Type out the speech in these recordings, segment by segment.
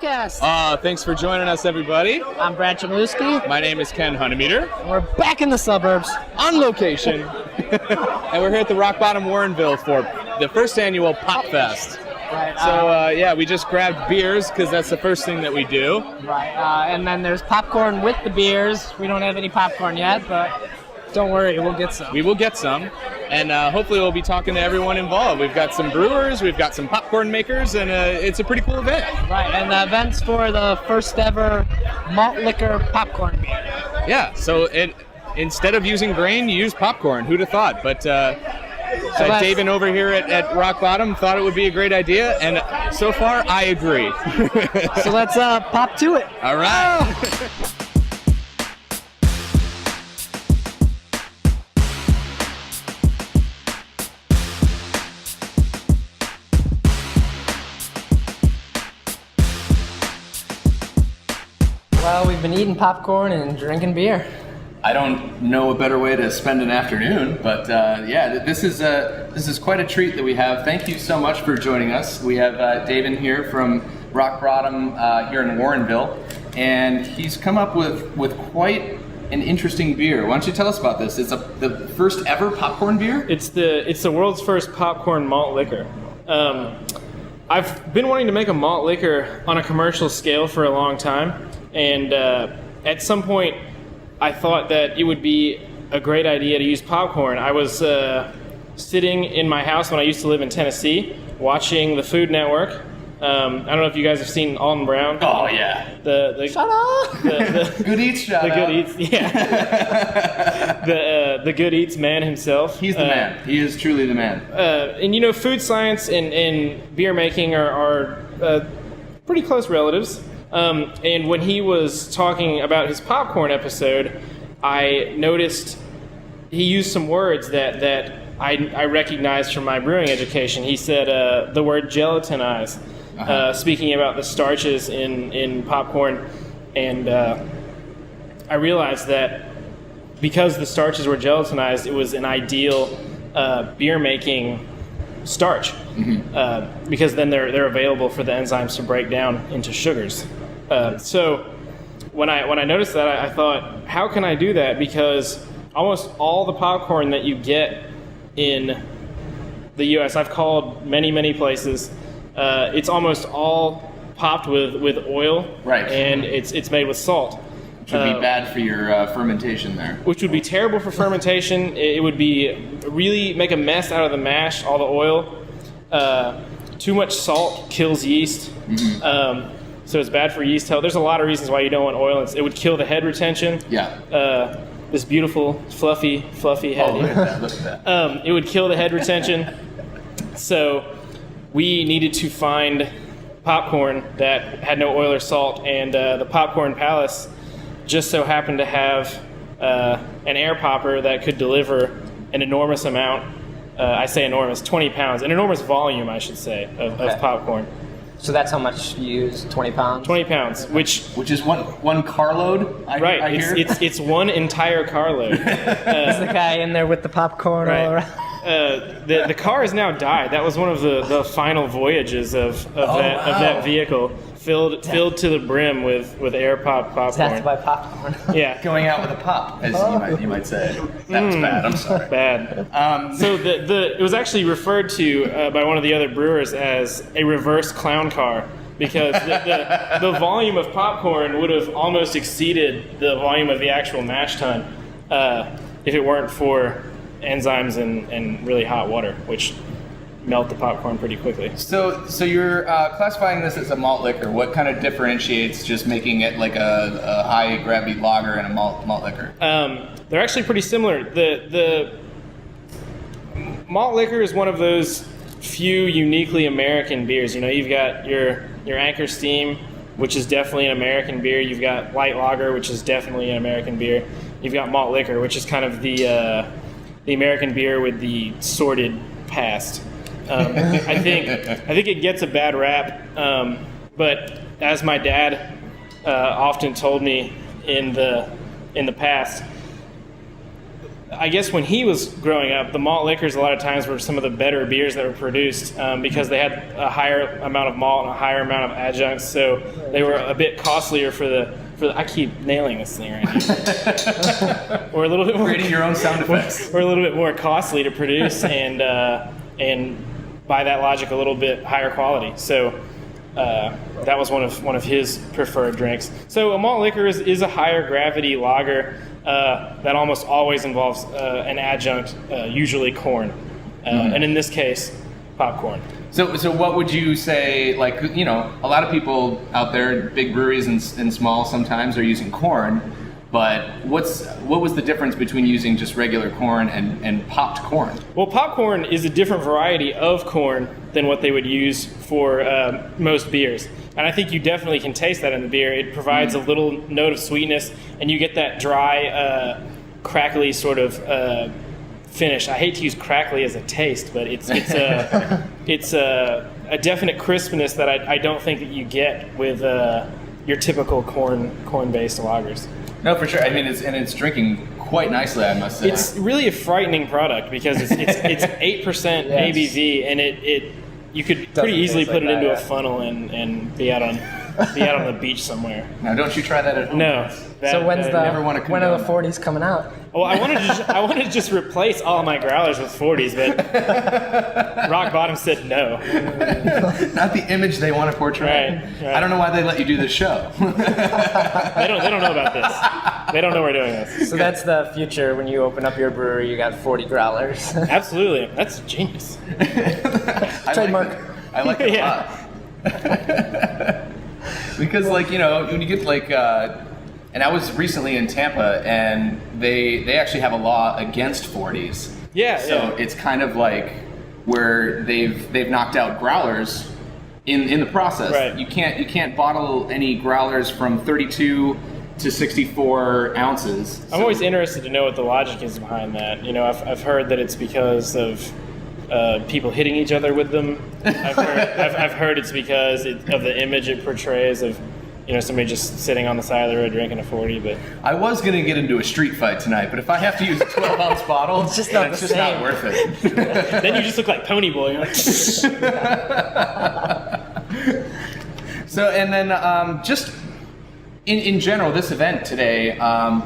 Hopcast. Thanks for joining us, everybody. I'm Brad Chmielewski. My name is Ken Hunnemeder. We're back in the suburbs. On location. And we're here at the Rock Bottom Warrenville for the first annual Pop Fest. Right. So, we just grabbed beers because that's the first thing that we do. Right. And then there's popcorn with the beers. We don't have any popcorn yet, but don't worry, we'll get some. We will get some. And hopefully we'll be talking to everyone involved. We've got some brewers, we've got some popcorn makers, and it's a pretty cool event. Right, and the event's for the first ever malt liquor popcorn beer. Yeah, so instead of using grain, you use popcorn. Who'd have thought? But Davin over here at Rock Bottom thought it would be a great idea, and so far, I agree. So let's pop to it. All right. Oh. Well, we've been eating popcorn and drinking beer. I don't know a better way to spend an afternoon, but this is quite a treat that we have. Thank you so much for joining us. We have Davin here from Rock Bottom here in Warrenville, and he's come up with quite an interesting beer. Why don't you tell us about this? It's the first ever popcorn beer? It's the world's first popcorn malt liquor. I've been wanting to make a malt liquor on a commercial scale for a long time. And at some point, I thought that it would be a great idea to use popcorn. I was sitting in my house when I used to live in Tennessee, watching the Food Network. I don't know if you guys have seen Alton Brown. Oh yeah. Shut up. The Good Eats shout the out. Good Eats, yeah. the Good Eats man himself. He's the man. He is truly the man. And food science and beer making are pretty close relatives. And when he was talking about his popcorn episode, I noticed he used some words that I recognized from my brewing education. He said the word gelatinize, speaking about the starches in popcorn. And I realized that because the starches were gelatinized, it was an ideal beer making starch, because then they're available for the enzymes to break down into sugars. So when I noticed that, I thought, how can I do that? Because almost all the popcorn that you get in the U.S., I've called many places, it's almost all popped with oil, right? And it's made with salt. Which would be bad for your fermentation there. Which would be terrible for fermentation. It would be really make a mess out of the mash, all the oil. Too much salt kills yeast. So it's bad for yeast health. There's a lot of reasons why you don't want oil. It would kill the head retention. Yeah. This beautiful, fluffy head. Oh, look at that. It would kill the head retention. So we needed to find popcorn that had no oil or salt, and the Popcorn Palace just so happened to have an air popper that could deliver an enormous amount. I say enormous, 20 pounds, an enormous volume, I should say, of popcorn. So that's how much you use, 20 pounds? 20 pounds, which is one carload, right, I hear? It's one entire carload. Is the guy in there with the popcorn all around? The car has now died. That was one of the final voyages of that vehicle, filled to the brim with air popcorn. That's by popcorn. Yeah, going out with a pop, as you might say. That was bad. I'm sorry. Bad. So it was actually referred to by one of the other brewers as a reverse clown car, because the volume of popcorn would have almost exceeded the volume of the actual mash tun if it weren't for enzymes and really hot water, which melt the popcorn pretty quickly. So you're classifying this as a malt liquor. What kind of differentiates just making it like a high gravity lager and a malt liquor? They're actually pretty similar. The malt liquor is one of those few uniquely American beers. You've got your Anchor Steam, which is definitely an American beer. You've got light lager, which is definitely an American beer. You've got malt liquor, which is kind of the American beer with the sordid past. I think it gets a bad rap, but as my dad often told me in the past, I guess when he was growing up, the malt liquors a lot of times were some of the better beers that were produced because they had a higher amount of malt and a higher amount of adjuncts, so they were a bit costlier for the. I keep nailing this thing right here. Or a little bit more Creating your own sound effects. Or a little bit more costly to produce, and by that logic, a little bit higher quality. So that was one of his preferred drinks. So a malt liquor is a higher gravity lager that almost always involves an adjunct, usually corn, and in this case, popcorn. So what would you say, like, a lot of people out there, big breweries and small sometimes are using corn, but what was the difference between using just regular corn and popped corn? Well, popcorn is a different variety of corn than what they would use for most beers. And I think you definitely can taste that in the beer. It provides a little note of sweetness, and you get that dry, crackly sort of finish. I hate to use crackly as a taste, but it's a definite crispness that I don't think that you get with your typical corn-based lagers. No, for sure. I mean, it's drinking quite nicely, I must say. It's really a frightening product because it's 8% ABV, and you could pretty easily put it into a funnel and be out on the beach somewhere. Now, don't you try that at home? No. So when are the 40s that. coming out? Well, I wanted to just replace all my growlers with 40s, but Rock Bottom said no. Not the image they want to portray. Right. I don't know why they let you do this show. They don't know about this. They don't know we're doing this. So that's the future. When you open up your brewery, you got 40 growlers. Absolutely. That's genius. Trademark. I like it a lot. Because, when you get, and I was recently in Tampa, and they actually have a law against 40s. Yeah. So it's kind of like where they've knocked out growlers in the process. Right. You can't bottle any growlers from 32 to 64 ounces. I'm always interested to know what the logic is behind that. I've heard that it's because of people hitting each other with them. I've heard it's because of the image it portrays of somebody just sitting on the side of the road drinking a 40. But I was going to get into a street fight tonight, but if I have to use a 12-ounce bottle, it's just not worth it. Then you just look like Pony Boy. You're like, So, and then just in general, this event today,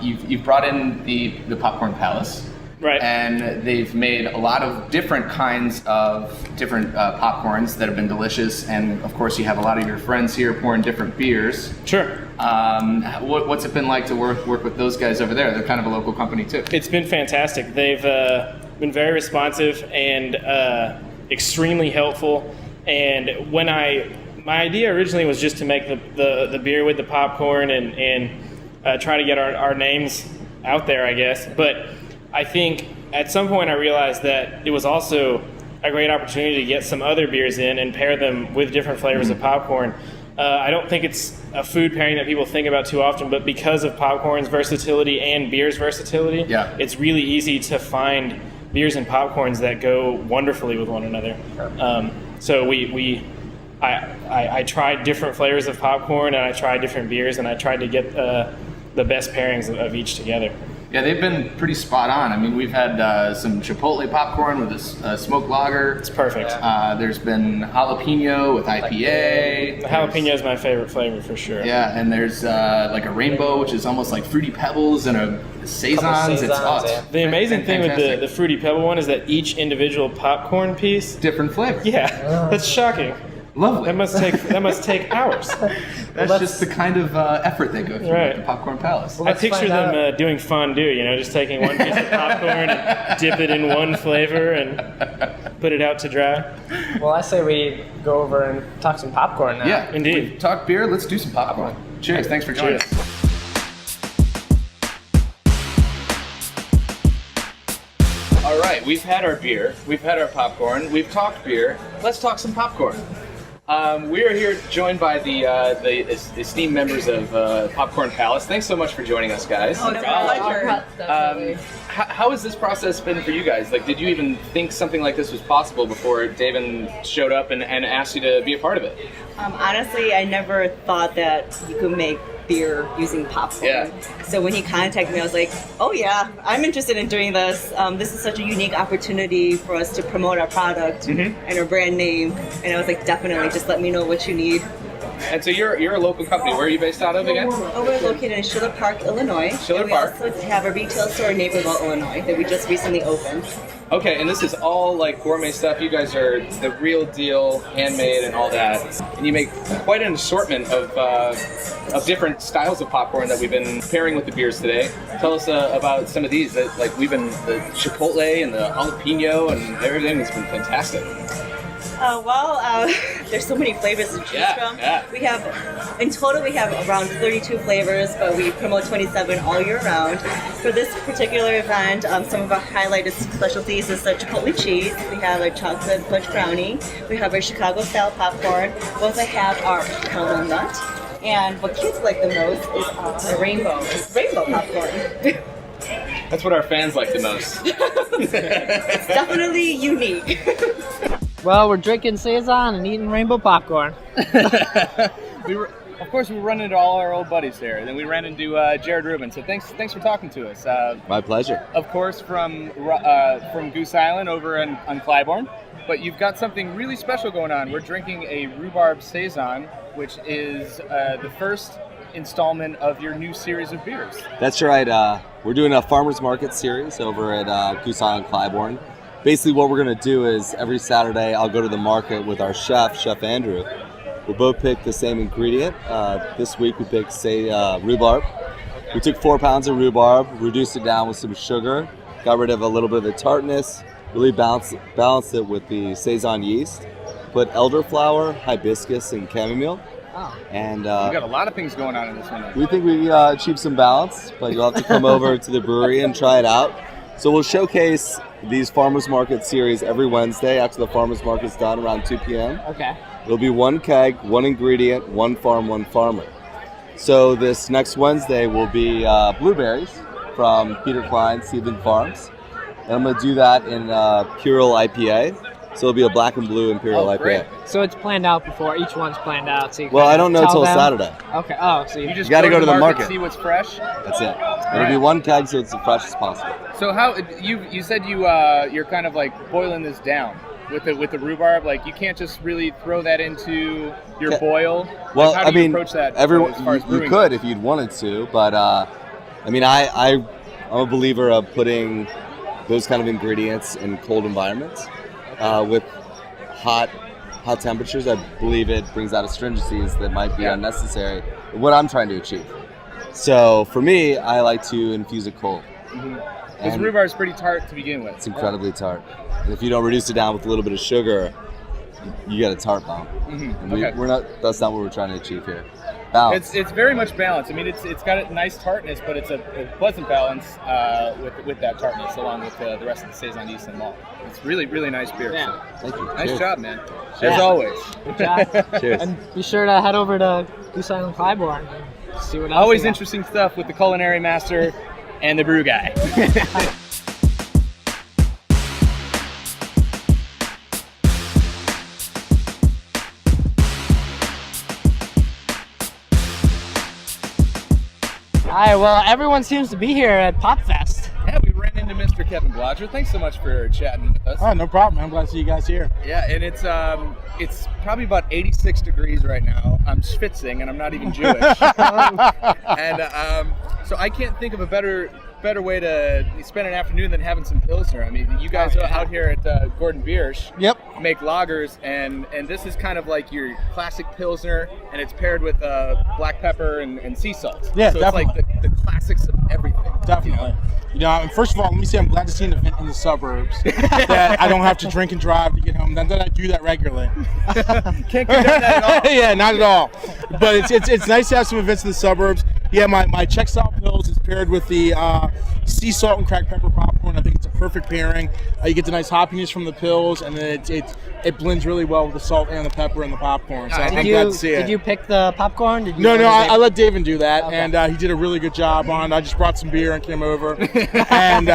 you've brought in the Popcorn Palace. right. And they've made a lot of different kinds of different popcorns that have been delicious. And of course, you have a lot of your friends here pouring different beers. Sure. What's it been like to work with those guys over there? They're kind of a local company too. It's been fantastic. They've been very responsive and extremely helpful. And when my idea originally was just to make the beer with the popcorn and try to get our names out there, I guess. But I think at some point I realized that it was also a great opportunity to get some other beers in and pair them with different flavors of popcorn. I don't think it's a food pairing that people think about too often, but because of popcorn's versatility and beer's versatility, it's really easy to find beers and popcorns that go wonderfully with one another. So I tried different flavors of popcorn, and I tried different beers, and I tried to get the best pairings of each together. Yeah, they've been pretty spot on. I mean, we've had some Chipotle popcorn with a smoked lager. It's perfect. There's been jalapeno with IPA. The jalapeno is my favorite flavor for sure. Yeah, and there's like a rainbow, which is almost like Fruity Pebbles, and a saisons. The amazing thing with the Fruity Pebble one is that each individual popcorn piece, different flavor. Yeah, that's shocking. Lovely. That must take hours. That's just the kind of effort they go through at the Popcorn Palace. Well, I picture them doing fondue, just taking one piece of popcorn and dip it in one flavor and put it out to dry. Well, I say we go over and talk some popcorn now. Yeah, indeed. We've talked beer, let's do some popcorn. Cheers, thanks for joining us. All right, we've had our beer, we've had our popcorn, we've talked beer. Let's talk some popcorn. We are here joined by the esteemed members of Popcorn Palace. Thanks so much for joining us, guys. Oh, no pleasure. How has this process been for you guys? Like, did you even think something like this was possible before Davin showed up and asked you to be a part of it? Honestly, I never thought that you could make beer using popcorn. Yeah. So when he contacted me, I was like, oh yeah, I'm interested in doing this. This is such a unique opportunity for us to promote our product and our brand name. And I was like, definitely, just let me know what you need. And so you're a local company. Where are you based out of again? Oh, we're located in Schiller Park, Illinois. Schiller Park. We also have a retail store in Naperville, Illinois that we just recently opened. Okay, and this is all like gourmet stuff. You guys are the real deal, handmade and all that. And you make quite an assortment of different styles of popcorn that we've been pairing with the beers today. Tell us about some of these. Like we've been the chipotle and the jalapeno and everything has been fantastic. There's so many flavors to choose from. Yeah. In total, we have around 32 flavors, but we promote 27 all year round. For this particular event, some of our highlighted specialties is the chipotle cheese. We have a chocolate fudge brownie. We have our Chicago-style popcorn. We also have our caramel nut. And what kids like the most is the rainbow popcorn. That's what our fans like the most. It's definitely unique. Well, we're drinking Saison and eating rainbow popcorn. Of course, we run into all our old buddies there. And then we ran into Jared Rubin. So thanks for talking to us. My pleasure. Of course, from Goose Island over on Clybourne. But you've got something really special going on. We're drinking a rhubarb Saison, which is the first installment of your new series of beers. That's right. We're doing a farmers market series over at Goose Island, Clybourne. Basically, what we're going to do is every Saturday I'll go to the market with our chef Andrew. We'll both pick the same ingredient. This week we picked, rhubarb. We took 4 pounds of rhubarb, reduced it down with some sugar, got rid of a little bit of the tartness, really balanced it with the Saison yeast. Put elderflower, hibiscus, and chamomile. Oh. And We've got a lot of things going on in this one. we think we achieved some balance, but you'll have to come over to the brewery and try it out. So we'll showcase these farmers market series every Wednesday after the farmers market's done around 2 p.m. Okay. It'll be one keg, one ingredient, one farm, one farmer. So this next Wednesday will be blueberries from Peter Klein's Seedling Farms. And I'm going to do that in Imperial IPA. So it'll be a black and blue Imperial IPA. Great. So it's planned out before. Each one's planned out. So you Well, I don't know tell until them. Saturday. Okay. Oh, so You just gotta go to the market. see what's fresh. That's it. It'll be one keg, so it's as fresh as possible. So how you said you're kind of like boiling this down with the rhubarb. Like you can't just really throw that into your boil. Well, like, how do you approach that? everyone as far as you brewing could goes? if you'd wanted to, but I'm a believer of putting those kind of ingredients in cold environments. With hot temperatures, I believe it brings out astringencies that might be unnecessary. What I'm trying to achieve. So for me, I like to infuse it cold. Because rhubarb is pretty tart to begin with. It's incredibly tart, and if you don't reduce it down with a little bit of sugar, you get a tart bomb. And Okay. That's not what we're trying to achieve here. Balance. It's very much balanced. I mean, it's got a nice tartness, but it's a pleasant balance with that tartness along with the rest of the Saison yeast and malt. It's really, really nice beer. Yeah. So. Thank you. Nice Cheers. job, man. Yeah. As always. Good job. Cheers. And be sure to head over to Goose Island Clybourne and see what else. Always they got. interesting stuff with the culinary master and the brew guy. All right. Well, everyone seems to be here at Pop Fest. Yeah, we ran into Mr. Kevin Blodger. Thanks so much for chatting with us. Oh, no problem. I'm glad to see you guys here. Yeah, and it's probably about 86 degrees right now. I'm schwitzing, and I'm not even Jewish. And so I can't think of a better way to spend an afternoon than having some Pilsner. I mean, you guys are out here at Gordon Biersch. Yep. Make lagers, and this is kind of like your classic Pilsner, and it's paired with black pepper and sea salt. Yeah, so definitely. it's like the classics of everything. Definitely. You know, first of all, let me say I'm glad to see an event in the suburbs that I don't have to drink and drive to get home. Not that I do that regularly. Can't condone that at all. Yeah, not at all. But it's nice to have some events in the suburbs. Yeah, my Czech style pills is paired with the sea salt and cracked pepper popcorn. I think it's a perfect pairing. You get the nice hoppiness from the pills, and then it blends really well with the salt and the pepper and the popcorn. So I'm glad to see it. Did you pick the popcorn? Did you No, I let Davin do that, Okay. and he did a really good job on it. I just brought some beer and came over, and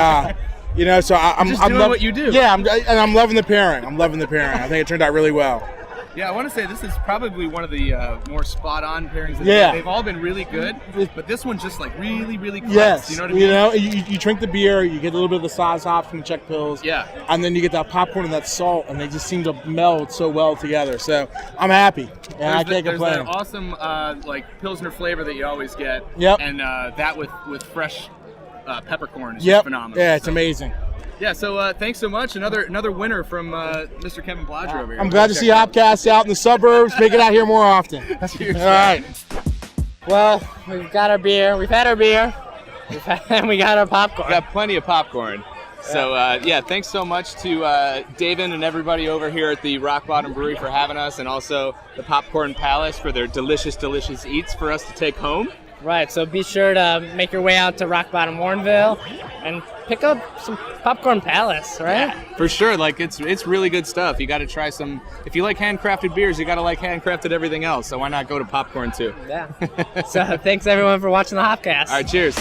so I'm Just doing what you do. Yeah, I'm loving the pairing. I think it turned out really well. Yeah, I want to say this is probably one of the more spot-on pairings. Yeah. They've all been really good, but this one just like really, really close. Yes, You know what I mean? you drink the beer, you get a little bit of the size hops from the Czech pills, Yeah. and then you get that popcorn and that salt, and they just seem to meld so well together. So I'm happy, and I can't There's complain. that awesome like Pilsner flavor that you always get. Yep. And that with fresh peppercorn is just phenomenal. Yeah, it's So- amazing. Yeah, so thanks so much. Another winner from Mr. Kevin Blodger over here. I'm glad to see Hopcast out in the suburbs. Make it out here more often. Cheers. All right. Well, we've got our beer. We've had our beer. And we got our popcorn. We got plenty of popcorn. So, thanks so much to Davin and everybody over here at the Rock Bottom Brewery for having us, and also the Popcorn Palace for their delicious, delicious eats for us to take home. Right, so be sure to make your way out to Rock Bottom Warrenville and pick up some Popcorn Palace, right? Yeah, for sure. Like, it's really good stuff. You got to try some. If you like handcrafted beers, you got to like handcrafted everything else. So why not go to popcorn too? Yeah. So thanks everyone for watching the Hopcast. All right, cheers.